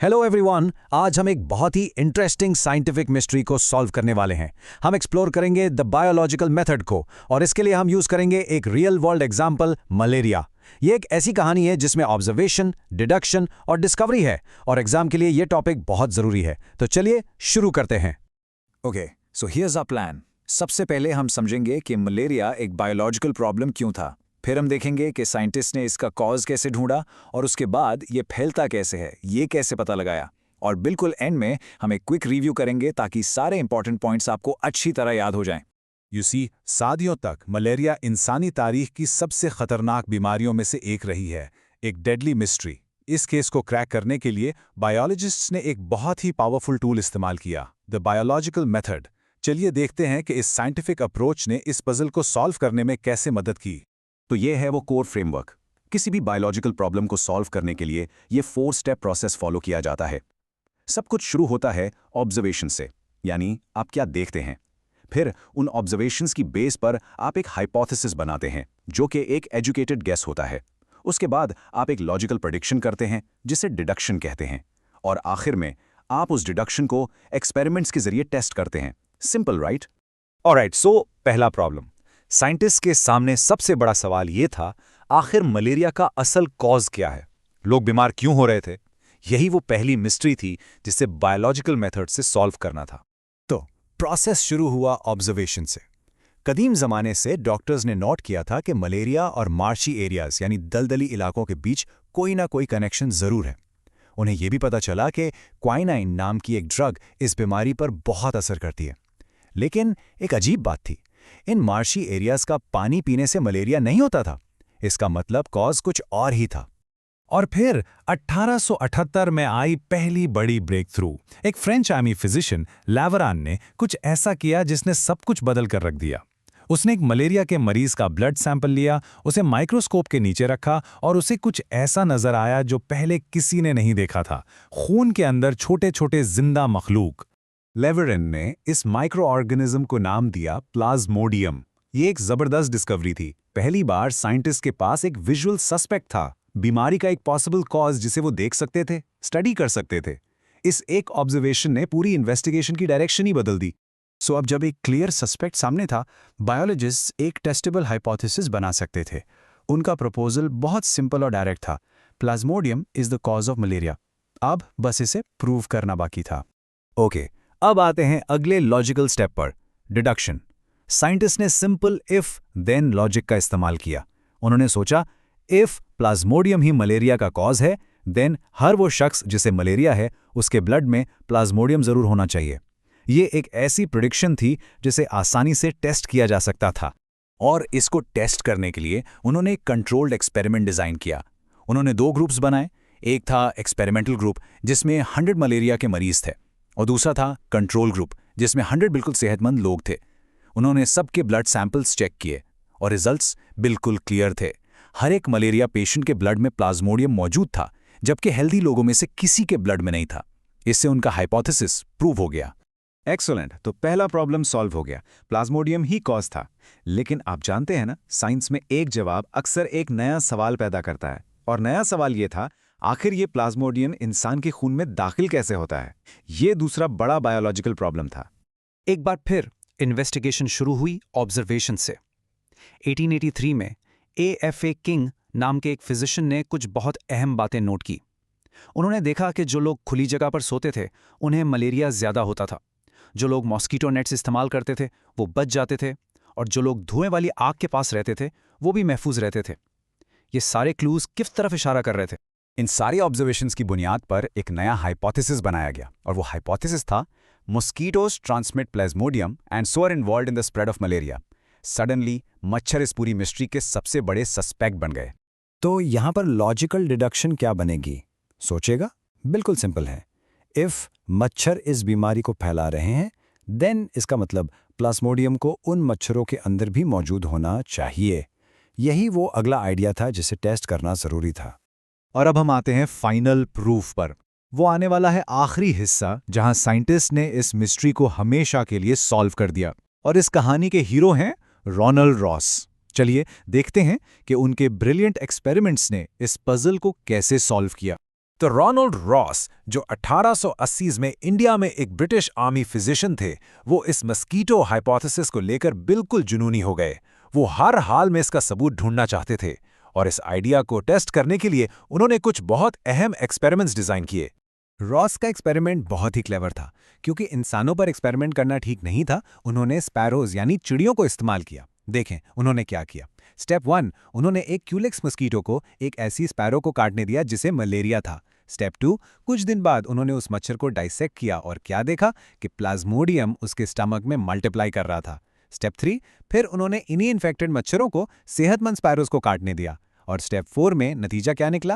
Hello everyone, आज हम एक बहुत ही इंटरेस्टिंग साइंटिफिक मिस्ट्री को सॉल्व करने वाले हैं। हम एक्सप्लोर करेंगे द बायोलॉजिकल मेथड को और इसके लिए हम यूज करेंगे एक रियल वर्ल्ड एग्जांपल, मलेरिया। ये एक ऐसी कहानी है जिसमें ऑब्जर्वेशन, डिडक्शन और डिस्कवरी है और एग्जाम के लिए ये टॉपिक बहुत जरूरी है। तो चलिए शुरू करते हैं। Okay, so here's our plan. सबसे पहले हम समझेंगे कि मलेरिया एक बायोलॉजिकल प्रॉब्लम क्यों था। फिर हम देखेंगे कि साइंटिस्ट ने इसका कॉज कैसे ढूंढा और उसके बाद ये फैलता कैसे है, ये कैसे पता लगाया। और बिल्कुल एंड में हम एक क्विक रिव्यू करेंगे ताकि सारे इंपॉर्टेंट पॉइंट्स आपको अच्छी तरह याद हो जाएं। सदियों तक मलेरिया इंसानी तारीख की सबसे खतरनाक बीमारियों में से एक रही है, एक डेडली मिस्ट्री। इस केस को क्रैक करने के लिए बायोलॉजिस्ट्स ने एक बहुत ही पावरफुल टूल इस्तेमाल किया, द बायोलॉजिकल मेथड। चलिए देखते हैं कि इस साइंटिफिक अप्रोच ने इस पजल को सॉल्व करने में कैसे मदद की। तो ये है वो कोर फ्रेमवर्क। किसी भी बायोलॉजिकल प्रॉब्लम को सॉल्व करने के लिए ये 4 स्टेप प्रोसेस फॉलो किया जाता है। सब कुछ शुरू होता है ऑब्जर्वेशन से, यानी आप क्या देखते हैं। फिर उन ऑब्जर्वेशंस की बेस पर आप एक हाइपोथेसिस बनाते हैं जो कि एक एजुकेटेड गेस होता है। उसके बाद आप एक लॉजिकल प्रेडिक्शन करते हैं जिसे डिडक्शन कहते हैं। और आखिर में आप उस डिडक्शन को एक्सपेरिमेंट्स के जरिए टेस्ट करते हैं। Simple, right? ऑलराइट, सो पहला प्रॉब्लम। साइंटिस्ट के सामने सबसे बड़ा सवाल ये था, आखिर मलेरिया का असल कॉज क्या है? लोग बीमार क्यों हो रहे थे? यही वो पहली मिस्ट्री थी जिसे बायोलॉजिकल मेथड से सॉल्व करना था। तो प्रोसेस शुरू हुआ ऑब्जर्वेशन से। कदीम जमाने से डॉक्टर्स ने नोट किया था कि मलेरिया और मार्शी एरियाज यानी दलदली इलाकों के बीच कोई ना कोई कनेक्शन जरूर है। उन्हें यह भी पता चला कि क्वाइनाइन नाम की एक ड्रग इस बीमारी पर बहुत असर करती है। लेकिन एक अजीब बात थी, इन मार्शी एरियाज का पानी पीने से मलेरिया नहीं होता था। इसका मतलब कॉज कुछ और ही था। और फिर 1878 में आई पहली बड़ी ब्रेक थ्रू। एक फ्रेंच आर्मी फिजिशियन लैवरान ने कुछ ऐसा किया जिसने सब कुछ बदल कर रख दिया। उसने एक मलेरिया के मरीज का ब्लड सैंपल लिया, उसे माइक्रोस्कोप के नीचे रखा और उसे कुछ ऐसा नजर आया जो पहले किसी ने नहीं देखा था। खून के अंदर छोटे छोटे जिंदा मखलूक। लेवरन ने इस माइक्रो ऑर्गेनिज्म को नाम दिया प्लाज्मोडियम। ये एक जबरदस्त डिस्कवरी थी। पहली बार साइंटिस्ट के पास एक विजुअल सस्पेक्ट था, बीमारी का एक पॉसिबल कॉज जिसे वो देख सकते थे, स्टडी कर सकते थे। इस एक ऑब्जर्वेशन ने पूरी इन्वेस्टिगेशन की डायरेक्शन ही बदल दी। सो अब जब एक क्लियर सस्पेक्ट सामने था, बायोलॉजिस्ट एक टेस्टेबल हाइपोथेसिस बना सकते थे। उनका प्रपोजल बहुत सिंपल और डायरेक्ट था, Plasmodium is the cause of malaria. अब बस इसे प्रूव करना बाकी था। ओके, अब आते हैं अगले लॉजिकल स्टेप पर, डिडक्शन। साइंटिस्ट ने सिंपल इफ देन लॉजिक का इस्तेमाल किया। उन्होंने सोचा, इफ प्लाज्मोडियम ही मलेरिया का कॉज है, देन हर वो शख्स जिसे मलेरिया है उसके ब्लड में प्लाज्मोडियम जरूर होना चाहिए। ये एक ऐसी प्रेडिक्शन थी जिसे आसानी से टेस्ट किया जा सकता था। और इसको टेस्ट करने के लिए उन्होंने एक कंट्रोल्ड एक्सपेरिमेंट डिजाइन किया। उन्होंने 2 ग्रुप्स बनाए। एक था एक्सपेरिमेंटल ग्रुप जिसमें 100 मलेरिया के मरीज थे और दूसरा था कंट्रोल ग्रुप जिसमें 100 बिल्कुल सेहतमंद लोग थे। उन्होंने सबके ब्लड सैंपल्स चेक किए और रिजल्ट्स बिल्कुल क्लियर थे। हर एक मलेरिया पेशेंट के ब्लड में प्लाज्मोडियम मौजूद था, जबकि हेल्दी लोगों में से किसी के ब्लड में नहीं था। इससे उनका हाइपोथेसिस प्रूव हो गया। एक्सीलेंट, तो पहला प्रॉब्लम सॉल्व हो गया, प्लाज्मोडियम ही कॉज था। लेकिन आप जानते हैं ना, साइंस में एक जवाब अक्सर एक नया सवाल पैदा करता है। और नया सवाल ये था, आखिर ये प्लाज्मोडियम इंसान के खून में दाखिल कैसे होता है? ये दूसरा बड़ा बायोलॉजिकल प्रॉब्लम था। एक बार फिर इन्वेस्टिगेशन शुरू हुई ऑब्जर्वेशन से। 1883 में A.F.A. किंग नाम के एक फिजिशियन ने कुछ बहुत अहम बातें नोट की। उन्होंने देखा कि जो लोग खुली जगह पर सोते थे उन्हें मलेरिया ज्यादा होता था। जो लोग मॉस्किटो नेट्स इस्तेमाल करते थे वो बच जाते थे, और जो लोग धुएं वाली आग के पास रहते थे वो भी महफूज रहते थे। ये सारे क्लूज किस तरफ इशारा कर रहे थे? इन सारी ऑब्जर्वेशंस की बुनियाद पर एक नया हाइपोथेसिस बनाया गया और वो हाइपोथेसिस था, mosquitoes transmit plasmodium and so are involved in the spread of malaria. Suddenly मच्छर इस पूरी मिस्ट्री के सबसे बड़े सस्पेक्ट बन गए। तो यहां पर लॉजिकल डिडक्शन क्या बनेगी? सोचेगा, बिल्कुल सिंपल है। इफ मच्छर इस बीमारी को फैला रहे हैं, देन इसका मतलब प्लाज्मोडियम को उन मच्छरों के अंदर भी मौजूद होना चाहिए। यही वो अगला आइडिया था जिसे टेस्ट करना जरूरी था। और अब हम आते हैं फाइनल प्रूफ पर। वो आने वाला है आखिरी हिस्सा जहां साइंटिस्ट ने इस मिस्ट्री को हमेशा के लिए सॉल्व कर दिया। और इस कहानी के हीरो हैं रोनाल्ड रॉस। चलिए देखते हैं कि उनके ब्रिलियंट एक्सपेरिमेंट्स ने इस पजल को कैसे सॉल्व किया। तो रोनाल्ड रॉस, जो 1880s में इंडिया में एक ब्रिटिश आर्मी फिजिशियन थे, वो इस मस्कीटो हाइपोथेसिस को लेकर बिल्कुल जुनूनी हो गए। वो हर हाल में इसका सबूत ढूंढना चाहते थे, और इस आइडिया को टेस्ट करने के लिए उन्होंने कुछ बहुत अहम एक्सपेरिमेंट्स डिजाइन किए। रॉस का एक्सपेरिमेंट बहुत ही क्लेवर था, क्योंकि इंसानों पर एक्सपेरिमेंट करना ठीक नहीं था। उन्होंने स्पैरोज यानी चिड़ियों को इस्तेमाल किया। देखें उन्होंने क्या किया। स्टेप 1, उन्होंने एक क्यूलेक्स मस्कीटो को एक ऐसी स्पैरो को काटने दिया जिसे मलेरिया था। स्टेप 2, कुछ दिन बाद उन्होंने उस मच्छर को डाइसेक्ट किया और क्या देखा कि प्लाज्मोडियम उसके स्टमक में मल्टीप्लाई कर रहा था। स्टेप 3, फिर उन्होंने इन्हीं इन्फेक्टेड मच्छरों को सेहतमंद स्पैरोज को काटने दिया, और स्टेप 4 में नतीजा क्या निकला?